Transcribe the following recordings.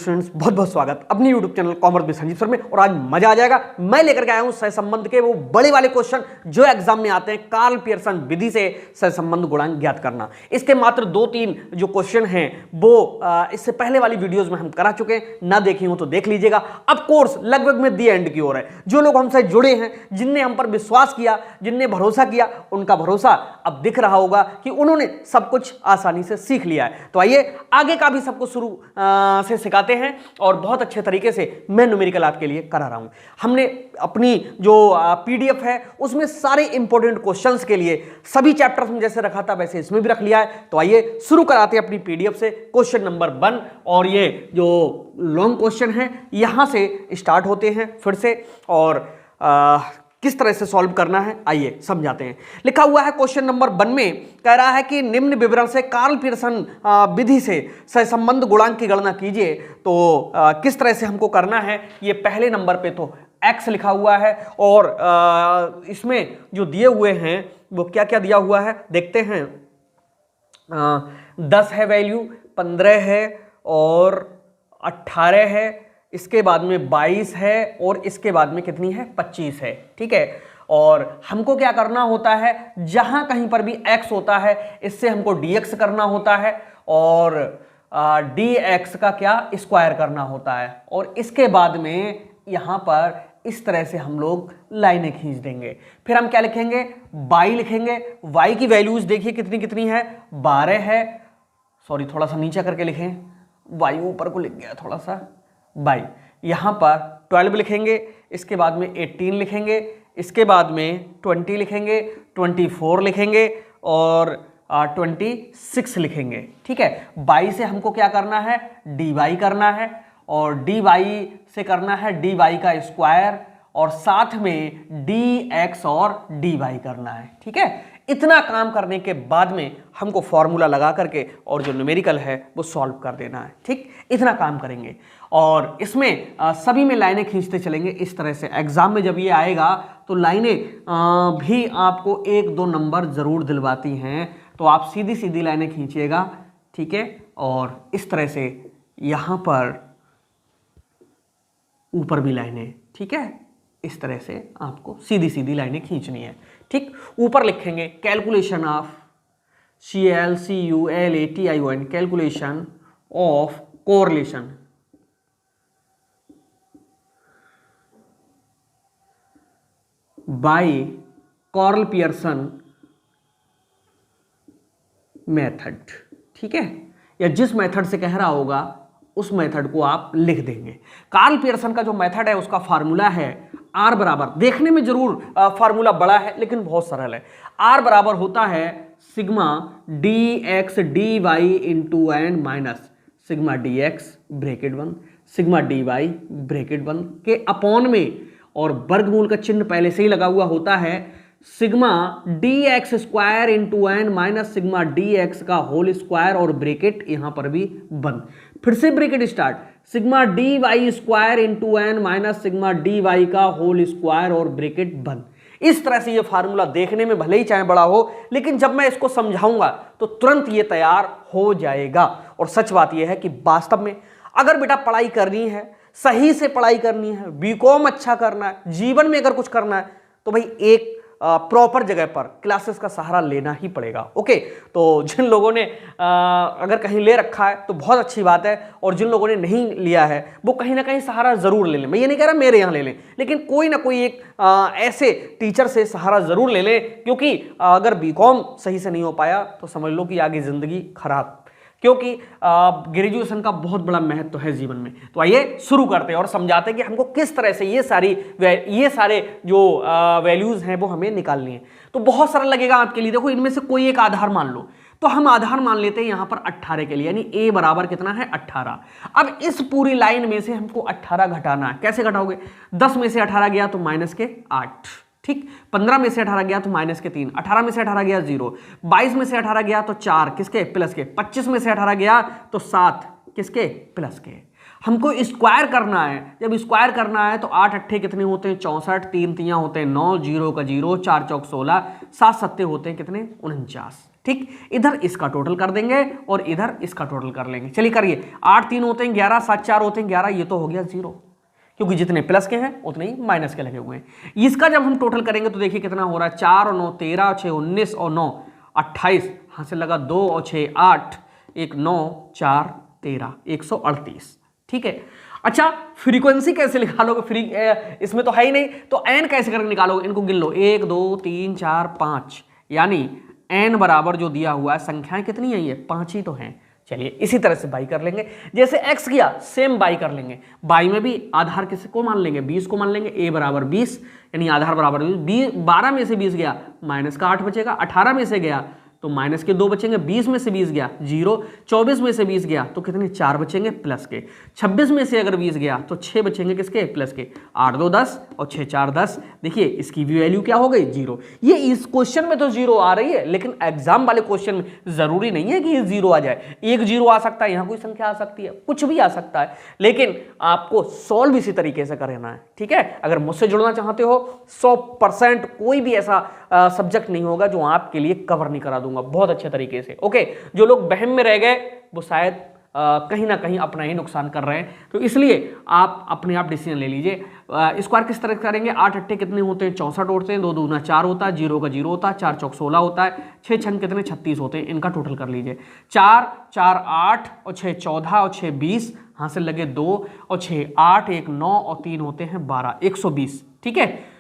Students, बहुत बहुत स्वागत अपनी YouTube channel commerce with Sanjeev sir में। और आज मजा आ जाएगा, मैं लेकर के आया हूं सहसंबंध के वो बड़े वाले क्वेश्चन जो एग्जाम में आते हैं। कार्ल पियर्सन विधि से सहसंबंध गुणांक ज्ञात करना। इसके मात्र 2-3 जो क्वेश्चन हैं वो इससे पहले वाली वीडियोज में हम करा चुके हैं, ना देखी हो तो देख लीजिएगा। अब कोर्स लगभग में दी एंड की ओर है। जो लोग हमसे जुड़े हैं, जिनने हम पर विश्वास किया, जिनने भरोसा किया, उनका भरोसा अब दिख रहा होगा कि उन्होंने सब कुछ आसानी से सीख लिया है। तो आइए आगे का भी सब कुछ शुरू से सिखाते हैं और बहुत अच्छे तरीके से मैं न्यूमेरिकल आपके लिए करा रहा हूं। हमने अपनी जो पीडीएफ है उसमें सारे इंपॉर्टेंट क्वेश्चंस के लिए सभी चैप्टर्स में जैसे रखा था वैसे इसमें भी रख लिया है। तो आइए शुरू कराते हैं अपनी पीडीएफ से क्वेश्चन नंबर 1। और ये जो लॉन्ग क्वेश्चन है यहां से स्टार्ट होते हैं फिर से, और किस तरह से सॉल्व करना है आइए समझाते हैं। लिखा हुआ है क्वेश्चन नंबर 1 में, कह रहा है कि निम्न विवरण से कार्ल पियर्सन विधि से सहसंबंध गुणांक की गणना कीजिए। तो किस तरह से हमको करना है, ये पहले नंबर पे तो x लिखा हुआ है और इसमें जो दिए हुए हैं वो क्या क्या दिया हुआ है देखते हैं। 10 है वैल्यू, 15 है और 18 है, इसके बाद में 22 है और इसके बाद में कितनी है 25 है। ठीक है, और हमको क्या करना होता है, जहां कहीं पर भी x होता है इससे हमको dx करना होता है और dx का क्या स्क्वायर करना होता है। और इसके बाद में यहां पर इस तरह से हम लोग लाइनें खींच देंगे। फिर हम क्या लिखेंगे, y लिखेंगे। y की वैल्यूज देखिए कितनी कितनी है, 12 है, सॉरी थोड़ा सा नीचे करके लिखें, y ऊपर को लिख गया थोड़ा सा, बाई यहाँ पर 12 लिखेंगे, इसके बाद में 18 लिखेंगे, इसके बाद में 20 लिखेंगे, 24 लिखेंगे और 26 लिखेंगे। ठीक है, 22 से हमको क्या करना है, dy करना है और dy से करना है dy का स्क्वायर और साथ में dx और dy करना है। ठीक है, इतना काम करने के बाद में हमको फॉर्मूला लगा करके और जो न्यूमेरिकल है वो सॉल्व कर देना है। ठीक, इतना काम करेंगे और इसमें सभी में लाइनें खींचते चलेंगे। इस तरह से एग्जाम में जब ये आएगा तो लाइनें भी आपको 1-2 नंबर जरूर दिलवाती हैं, तो आप सीधी सीधी लाइनें खींचिएगा। ठीक है, और इस तरह से यहाँ पर ऊपर भी लाइनें, ठीक है, इस तरह से आपको सीधी सीधी लाइनें खींचनी है। ठीक, ऊपर लिखेंगे calculation of CALCULATION, calculation of correlation by Karl Pearson method. ठीक है, या जिस मेथड से कह रहा होगा उस मेथड को आप लिख देंगे। कार्ल पियर्सन का जो मेथड है उसका फार्मूला है R बराबर, देखने में जरूर फार्मूला बड़ा है लेकिन बहुत सरल है। R बराबर होता है sigma dx dy into N minus sigma dx bracket बंद सिग्मा dy ब्रैकेट बंद के अपॉन में, और वर्गमूल का चिन्ह पहले से ही लगा हुआ होता है, sigma dx square into N minus sigma dx का होल स्क्वायर और ब्रैकेट यहां पर भी बंद। फिर से bracket start, sigma dy square into N minus sigma dy का होल स्क्वायर और ब्रैकेट बंद। इस तरह से ये फार्मूला देखने में भले ही चाहे बड़ा हो, लेकिन जब मैं इसको समझाऊंगा तो तुरंत ये तैयार हो जाएगा। और सच बात यह है कि वास्तव में अगर बेटा पढ़ाई करनी है, सही से पढ़ाई करनी है, बीकॉम अच्छा करना है, जीवन में अगर कुछ करना है, तो भाई एक प्रॉपर जगह पर क्लासेस का सहारा लेना ही पड़ेगा। ओके, तो जिन लोगों ने अगर कहीं ले रखा है तो बहुत अच्छी बात है, और जिन लोगों ने नहीं लिया है वो कहीं ना कहीं सहारा जरूर ले लें। मैं ये नहीं कह रहा मेरे यहाँ ले लें, लेकिन कोई ना कोई एक ऐसे टीचर से सहारा जरूर ले लें, क्योंकि अगर बीकॉम सही से नहीं हो पाया तो समझ लो कि आगे जिंदगी खराब, क्योंकि ग्रेजुएशन का बहुत बड़ा महत्व है जीवन में। तो आइए शुरू करते हैं और समझाते हैं कि हमको किस तरह से ये सारे जो वैल्यूज हैं वो हमें निकालनी है। तो बहुत सरल लगेगा आपके लिए। देखो, इनमें से कोई एक आधार मान लो, तो हम आधार मान लेते हैं यहां पर 18 के लिए, यानी a बराबर कितना है 18। अब इस पूरी लाइन में से हमको 18 घटाना है। कैसे घटाओगे, 10 में से 18 गया तो माइनस के 8, ठीक, 15 में से 18 गया तो माइनस के 3, 18 में से 18 गया 0, 22 में से 18 गया तो 4 किसके प्लस के, 25 में से 18 गया तो 7 किसके प्लस के। हमको स्क्वायर करना है, जब स्क्वायर करना है तो 8 अट्ठे कितने होते हैं 64, 3 तियां होते हैं 9, 0 का 0, 4 चौक 16, 7 सत्ते होते हैं कितने 49। ठीक, इधर इसका टोटल कर देंगे और इधर इसका टोटल कर लेंगे। चलिए करिए, 8 3 होते हैं 11, 7 4 होते हैं 11, ये तो हो गया 0, क्योंकि जितने प्लस के हैं उतने ही माइनस के लगे हुए हैं। इसका जब हम टोटल करेंगे तो देखिए कितना हो रहा है, 4 और 9 13 और 6 19 और 9 28, हाँ से लगा 2 और 6 8, 1 9 4 13, 138। ठीक है, अच्छा फ्रीक्वेंसी कैसे निकालोगे? इसमें तो है ही नहीं, तो एन कैसे करके निकालोगे? इनको गिन लो, 1 2 3 4 5, यानी एन बराबर जो दिया हुआ है, संख्याएं कितनी है ये 5 ही तो हैं। चलिए इसी तरह से बाई कर लेंगे, जैसे x किया सेम बाई कर लेंगे। बाई में भी आधार किसी को मान लेंगे, 20 को मान लेंगे, a बराबर 20, यानी आधार बराबर 20। 12 में से 20 गया, माइनस का 8 बचेगा। 18 में से गया तो माइनस के 2 बचेंगे। 20 में से 20 गया 0। 24 में से 20 गया तो कितने 4 बचेंगे प्लस के। 26 में से अगर 20 गया तो 6 बचेंगे किसके प्लस के। 8 2 10 और 6 4 10। देखिए इसकी भी वैल्यू क्या हो गई 0। ये इस क्वेश्चन में तो 0 आ रही है, लेकिन एग्जाम वाले क्वेश्चन में जरूरी नहीं है कि ये 0 आ जाए। एक 0 आ सकता है, यहाँ कोई संख्या आ सकती है, कुछ भी आ सकता है, लेकिन आपको सॉल्व इसी तरीके से करना है। ठीक है, अगर मुझसे जुड़ना चाहते हो 100% कोई भी ऐसा सब्जेक्ट नहीं होगा जो आपके लिए कवर नहीं करा दूंगा बहुत अच्छे तरीके से। ओके, जो लोग बहम में रह गए वो शायद कहीं ना कहीं अपना ही नुकसान कर रहे हैं, तो इसलिए आप अपने आप डिसीजन ले लीजिए। स्क्वायर किस तरह करेंगे? 8 8 कितने होते हैं 64 होते हैं, 2 दूना 4 होता है, 0 का 0 होता है, 4 चौक 16 होता है, 6 6 कितने 36 होते हैं। इनका टोटल कर लीजिए, 4 4 8 और 6 14 और 6 20, हाँ से लगे 2 और 6 8, 1 9 और 3 होते हैं 12, 120। ठीक है,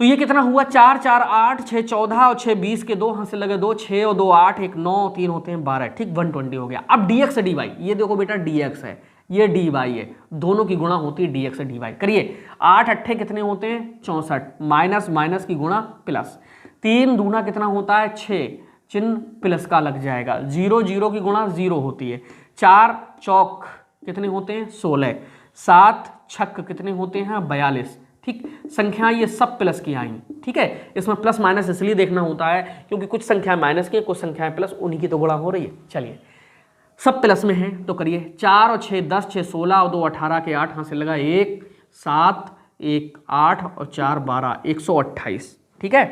तो ये कितना हुआ 4 4 8 6 14 और 6 20 के 2, हाँ से लगे 2, 6 और 2 8, 1 9 3 होते हैं 12। ठीक, 120 हो गया। अब dx dy, ये देखो बेटा dx है, ये dy है, दोनों की गुणा होती है dx से dy। करिए, 8 8 कितने होते हैं 64, माइनस माइनस की गुणा प्लस, 3 दूना कितना होता है 6, चिन्ह प्लस का लग जाएगा, 0 0 की गुणा 0 होती है, 4 चौक कितने होते हैं 16, 7 छक कितने होते हैं 42। ठीक, संख्या ये सब प्लस की आई। ठीक है, इसमें प्लस माइनस इसलिए देखना होता है क्योंकि कुछ संख्याएं माइनस की, कुछ संख्याएं प्लस, उन्हीं की तो गुणा हो रही है। चलिए सब प्लस में है तो करिए, 4 और 6 10, 6 16 और 2 18 के 8, हाँ से लगा 1 7 1 8 और 4 12, 128। ठीक है,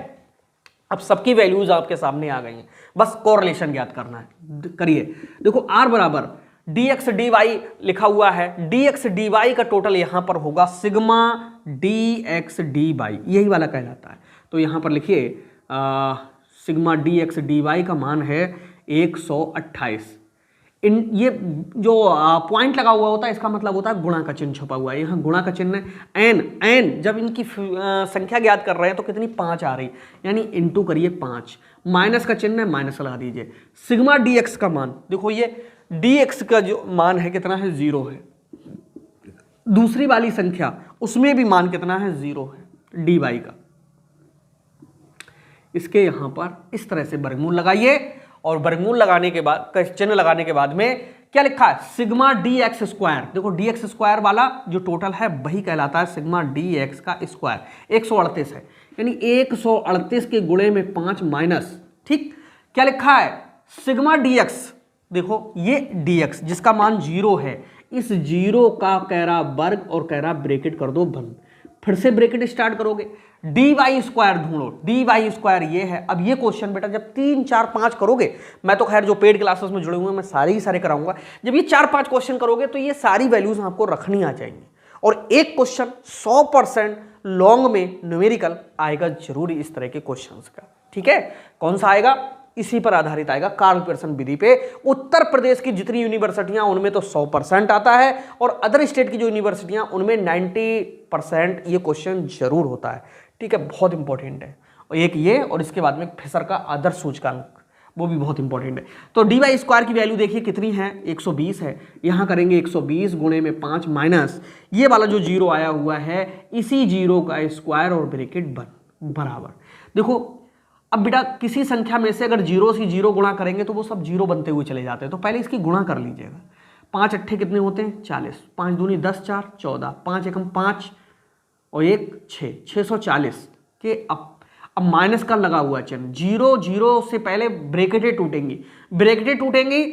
अब सबकी वैल्यूज आपके सामने आ गई हैं, बस कोरिलेशन ज्ञात करना है। करिए, देखो r बराबर dx dy लिखा हुआ है, dx dy का टोटल यहां पर होगा सिग्मा dx dy, यही वाला कहलाता है। तो यहां पर लिखिए सिग्मा dx dy का मान है 128। ये जो पॉइंट लगा हुआ होता है इसका मतलब होता है गुणा का चिन्ह छुपा हुआ है, यहाँ गुणा का चिन्ह है। n जब इनकी संख्या ज्ञात कर रहे हैं तो कितनी 5 आ रही, यानी इंटू करिए 5, माइनस का चिन्ह है माइनस लगा दीजिए। सिग्मा dx का मान देखो, ये dx का जो मान है कितना है 0 है, दूसरी वाली संख्या उसमें भी मान कितना है 0 है dy का। इसके यहां पर इस तरह से वर्गमूल लगाइए और वर्गमूल लगाने के बाद चिन्ह लगाने के बाद में क्या लिखा है सिग्मा dx स्क्वायर। देखो dx स्क्वायर वाला जो टोटल है वही कहलाता है सिग्मा dx का स्क्वायर, 138 है, यानी 138 के गुणे में 5 माइनस। ठीक, क्या लिखा है सिग्मा dx, देखो ये dx जिसका मान 0 है, इस 0 का कह रहा वर्ग और कह रहा ब्रैकेट कर दो बंद, फिर से ब्रैकेट स्टार्ट करोगे, dy स्क्वायर ढूंढो, dy स्क्वायर ये है। अब ये क्वेश्चन बेटा जब 3 4 5 करोगे, मैं तो खैर जो पेड क्लासेस में जुड़े हुए हैं मैं सारे ही सारे कराऊंगा, जब ये 4 5 क्वेश्चन करोगे तो ये सारी वैल्यूज आपको रखनी आ जाएंगी, और एक क्वेश्चन 100% लॉन्ग में न्यूमेरिकल आएगा जरूरी इस तरह के क्वेश्चंस का। ठीक है, कौन सा आएगा? इसी पर आधारित आएगा, कार्ल पियर्सन विधि पे। उत्तर प्रदेश की जितनी यूनिवर्सिटियां उनमें तो 100% आता है, और अदर स्टेट की जो यूनिवर्सिटियां उनमें 90% ये क्वेश्चन जरूर होता है। ठीक है, बहुत इंपॉर्टेंट है। और एक ये, और इसके बाद में फिसर का आदर्श सूचकांक, वो भी बहुत इंपॉर्टेंट है। तो dy स्क्वायर की वैल्यू देखिए कितनी है 120 है, यहां करेंगे 120 गुणे में 5 माइनस ये वाला जो 0 आया हुआ है, इसी 0 का स्क्वायर और ब्रैकेट बराबर। देखो अब बेटा किसी संख्या में से अगर 0 से 0 गुणा करेंगे तो वो सब 0 बनते हुए चले जाते हैं, तो पहले इसकी गुणा कर लीजिएगा। 5 8 कितने होते हैं 40, 5 दूनी 10 4 14, 5 एकम 5 और 1 6, 640 के। अब माइनस का लगा हुआ चिन्ह, 0 0 से पहले ब्रैकेटें टूटेंगी, ब्रैकेटें टूटेंगी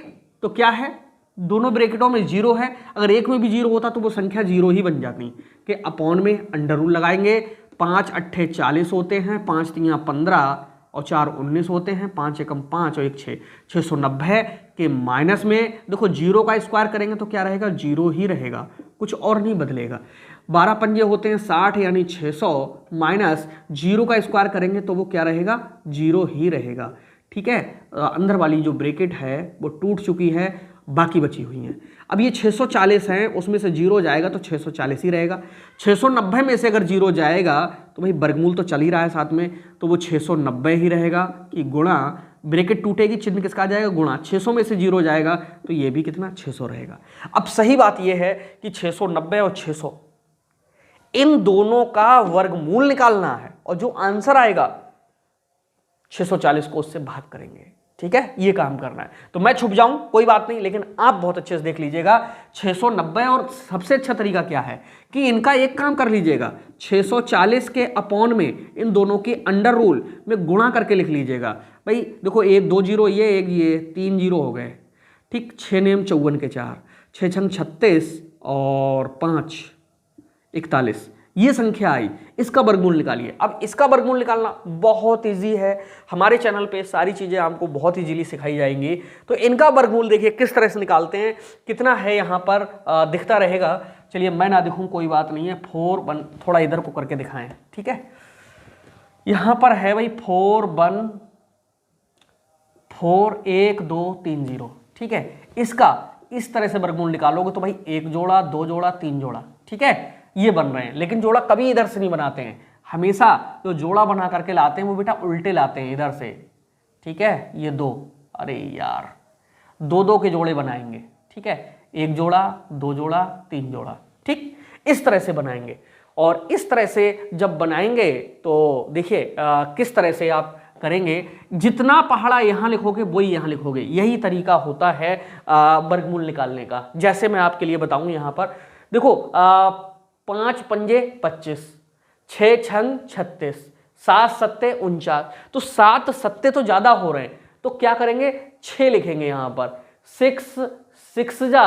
तो क्या है, दोनों ब्रैकेटों में 0 है, अगर एक में भी 0 होता तो वो संख्या 0 ही बन जाती कि अपॉन में अंडर रूल लगाएंगे। 5 8 40 होते हैं, 5 3 15 और 4 19 होते हैं, 5 एकम 5 और 1 6, 690 के माइनस में देखो जीरो का स्क्वायर करेंगे तो क्या रहेगा, जीरो ही रहेगा, कुछ और नहीं बदलेगा। 12 पंजे होते हैं 60 यानी 600 माइनस जीरो का स्क्वायर करेंगे तो वो क्या रहेगा, जीरो ही रहेगा। ठीक है, अंदर वाली जो ब्रैकेट है वो टूट चुकी है, बाकी बची हुई हैं। अब ये 640 हैं, उसमें से जीरो जाएगा तो 640 ही रहेगा। 690 में से अगर जीरो जाएगा तो भाई वर्गमूल तो चल ही रहा है साथ में, तो वो 690 ही रहेगा कि गुणा, ब्रैकेट टूटेगी, चिन्ह किसका आ जाएगा, गुणा, 600 में से जीरो जाएगा तो ये भी कितना, 600 रहेगा। अब सही बात ये है कि 690 और 600 इन दोनों का वर्गमूल निकालना है और जो आंसर आएगा 640 को उससे भाग करेंगे। ठीक है, ये काम करना है। तो मैं छुप जाऊं कोई बात नहीं, लेकिन आप बहुत अच्छे से देख लीजिएगा 690, और सबसे अच्छा तरीका क्या है कि इनका एक काम कर लीजिएगा, 640 के अपॉन में इन दोनों के अंडर रूल में गुणा करके लिख लीजिएगा। भाई देखो, एक 2 जीरो ये, एक ये, 3 जीरो हो गए। ठीक, 6 नेम 54 के 4, 6 छंग 36 और 5 41, ये संख्या आई। इसका वर्गमूल निकालिए। अब इसका वर्गमूल निकालना बहुत इजी है, हमारे चैनल पे सारी चीजें आपको बहुत इजीली सिखाई जाएंगी। तो इनका वर्गमूल देखिए किस तरह से निकालते हैं, कितना है यहाँ पर दिखता रहेगा। चलिए, मैं ना दिखूं कोई बात नहीं है, 4 1, थोड़ा इधर को करके दिखाएं। ठीक है, यहाँ पर है भाई 4 1 4 1 2 3 0। ठीक है, इसका इस तरह से वर्गमूल निकालोगे तो भाई 1 जोड़ा 2 जोड़ा 3 जोड़ा, ठीक है, ये बन रहे हैं। लेकिन जोड़ा कभी इधर से नहीं बनाते हैं, हमेशा जो जोड़ा बना करके लाते हैं वो बेटा उल्टे लाते हैं इधर से। ठीक है, ये 2, अरे यार 2 के जोड़े बनाएंगे। ठीक है, 1 जोड़ा 2 जोड़ा 3 जोड़ा, ठीक, इस तरह से बनाएंगे। और इस तरह से जब बनाएंगे तो देखिए किस तरह से आप करेंगे, जितना पहाड़ा यहाँ लिखोगे वही यहाँ लिखोगे, यही तरीका होता है वर्गमूल निकालने का। जैसे मैं आपके लिए बताऊं, यहाँ पर देखो 5 पंजे 25, 6 छंग 36, 7 सत्ते 49, तो 7 सत्ते तो ज्यादा हो रहे हैं, तो क्या करेंगे, 6 लिखेंगे यहाँ पर। 6 जा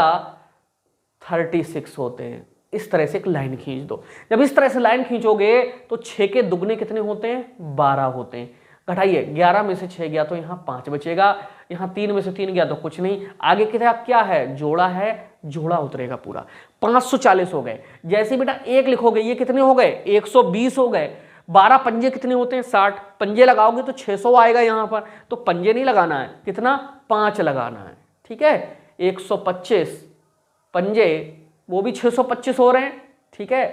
36 होते हैं। इस तरह से एक लाइन खींच दो। जब इस तरह से लाइन खींचोगे तो 6 के दुगने कितने होते हैं, 12 होते हैं। घटाइए, 11 में से 6 गया तो यहाँ 5 बचेगा, यहाँ 3 में से 3 गया तो कुछ नहीं, आगे की तरफ क्या है, जोड़ा है, जोड़ा उतरेगा पूरा। 540 हो गए। जैसे बेटा 1 लिखोगे, ये कितने हो गए, 120 हो गए। 12 पंजे कितने होते हैं, 60, पंजे लगाओगे तो 600 आएगा यहाँ पर, तो पंजे नहीं लगाना है, कितना, 5 लगाना है। ठीक है, 125 पंजे, वो भी 625 हो रहे हैं। ठीक है,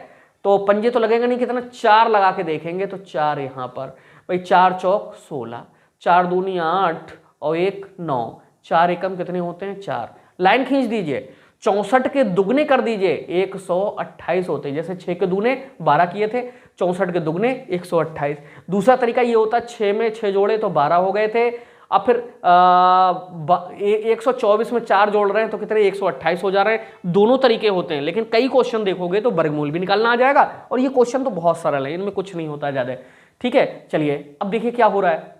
तो पंजे तो लगेगा नहीं, कितना, 4 लगा के देखेंगे तो 4 यहाँ पर, भाई 4 चौक 16, 4 दूनी 8 और 1 9, 4 एकम कितने होते हैं, 4। लाइन खींच दीजिए, 64 के दुगने कर दीजिए, 128 होते हैं। जैसे 6 के दूने 12 किए थे, 64 के दुगने 128। दूसरा तरीका ये होता है, 6 में 6 जोड़े तो 12 हो गए थे। अब फिर 124 में 4 जोड़ रहे हैं तो कितने, 128 हो जा रहे हैं। दोनों तरीके होते हैं, लेकिन कई क्वेश्चन देखोगे तो वर्गमूल भी निकालना आ जाएगा, और ये क्वेश्चन तो बहुत सरल है, इनमें कुछ नहीं होता ज्यादा। ठीक है, चलिए अब देखिए क्या हो रहा है।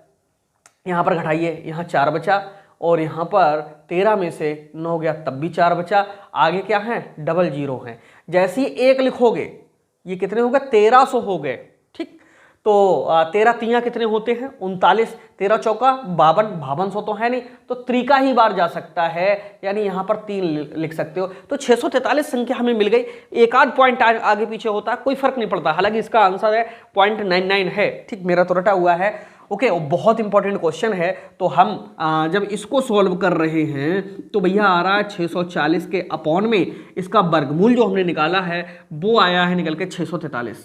यहां पर घटाइए, यहाँ 4 बचा, और यहाँ पर 13 में से 9 गया तब भी 4 बचा। आगे क्या है, डबल जीरो है। जैसे ही 1 लिखोगे, ये कितने हो गए, 1300 हो गए। ठीक, तो 13 तियाँ कितने होते हैं, 39, 13 चौका 52, 5200 तो है नहीं, तो त्रिका ही बार जा सकता है, यानी यहाँ पर 3 लिख सकते हो। तो 643 संख्या हमें मिल गई। एक आध पॉइंट आगे पीछे होता है, कोई फर्क नहीं पड़ता, हालांकि इसका आंसर है 0.99 है। ठीक, मेरा तो रटा हुआ है। ओके, बहुत इंपॉर्टेंट क्वेश्चन है। तो हम जब इसको सॉल्व कर रहे हैं तो भैया आ रहा है 640 के अपॉन में इसका वर्गमूल जो हमने निकाला है वो आया है निकल के 643।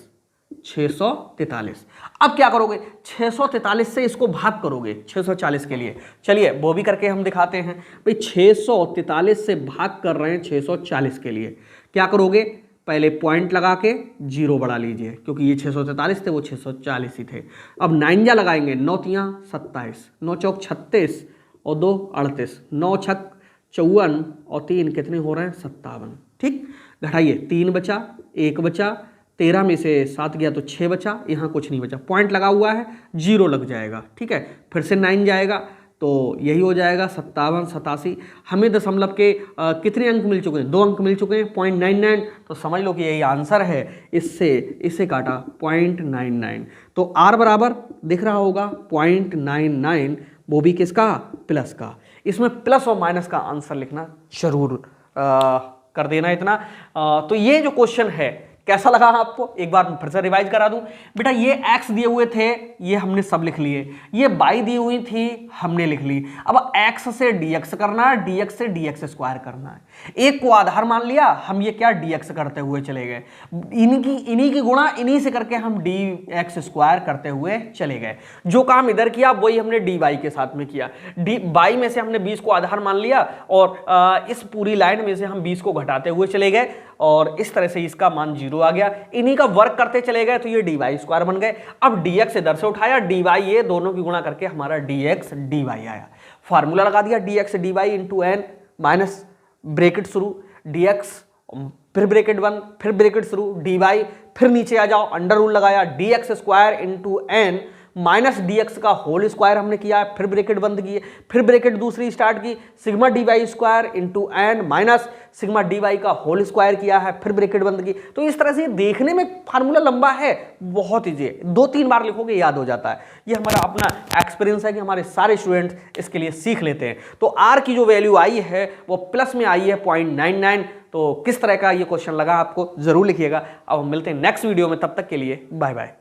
643। अब क्या करोगे, 643 से इसको भाग करोगे 640 के लिए। चलिए वो भी करके हम दिखाते हैं। भाई 643 से भाग कर रहे हैं 640 के लिए, क्या करोगे, पहले पॉइंट लगा के जीरो बढ़ा लीजिए, क्योंकि ये 643 थे, वो 640 ही थे। अब 9 जा लगाएंगे, 9 तियाँ 27, 9 चौक 36 और 2 38, 9 छक 54 और 3 कितने हो रहे हैं, 57। ठीक, घटाइए, 3 बचा, 1 बचा, 13 में से 7 गया तो 6 बचा, यहाँ कुछ नहीं बचा, पॉइंट लगा हुआ है, जीरो लग जाएगा। ठीक है, फिर से 9 जाएगा, तो यही हो जाएगा 57, 87। हमें दशमलव के कितने अंक मिल चुके हैं? 2 अंक मिल चुके हैं, 0.99। तो समझ लो कि यही आंसर है। इससे काटा 0.99। तो R बराबर दिख रहा होगा 0.99, वो भी किसका? प्लस का। इसमें प्लस और माइनस का आंसर लिखना जरूर कर देना इतना। तो ये जो क्वेश्चन है कैसा लगा आपको? एक बार फिर से रिवाइज करा दूं। बेटा ये x दिए हुए थे, ये हमने सब लिख लिए। ये y दी हुई थी, हमने लिख ली। अब x से dx करना है, dx से dx स्क्वायर करना है। एक को आधार मान लिया, हम ये क्या dx करते हुए चले गए। इन्हीं की गुणा इन्हीं से करके हम dx स्क्वायर करते हुए चले गए। जो काम इधर किया वही हमने dy के साथ में किया। y में से हमने 20 को आधार मान लिया और इस पूरी लाइन में से हम 20 को घटाते हुए चले गए और इस तरह से इसका मान 0 आ गया। इन्हीं का वर्क करते चले गए तो ये dy स्क्वायर बन गए। अब dx इधर से उठाया, dy ये दोनों की गुणा करके हमारा dx dy आया। फार्मूला लगा दिया dx dy into N, minus bracket शुरू dx, फिर ब्रैकेट बंद, फिर ब्रैकेट शुरू dy, फिर नीचे आ जाओ अंडर रूल लगाया dx square into N minus dx का होल स्क्वायर हमने किया है, फिर ब्रैकेट बंद किए, फिर ब्रैकेट दूसरी स्टार्ट की, sigma dy square into N minus sigma dy का होल स्क्वायर किया है, फिर ब्रैकेट बंद की। तो इस तरह से देखने में फार्मूला लंबा है, बहुत ईजी है, 2-3 बार लिखोगे याद हो जाता है। ये हमारा अपना एक्सपीरियंस है कि हमारे सारे स्टूडेंट्स इसके लिए सीख लेते हैं। तो r की जो वैल्यू आई है वो प्लस में आई है 0.99। तो किस तरह का ये क्वेश्चन लगा आपको जरूर लिखिएगा। अब हम मिलते हैं नेक्स्ट वीडियो में, तब तक के लिए बाय बाय।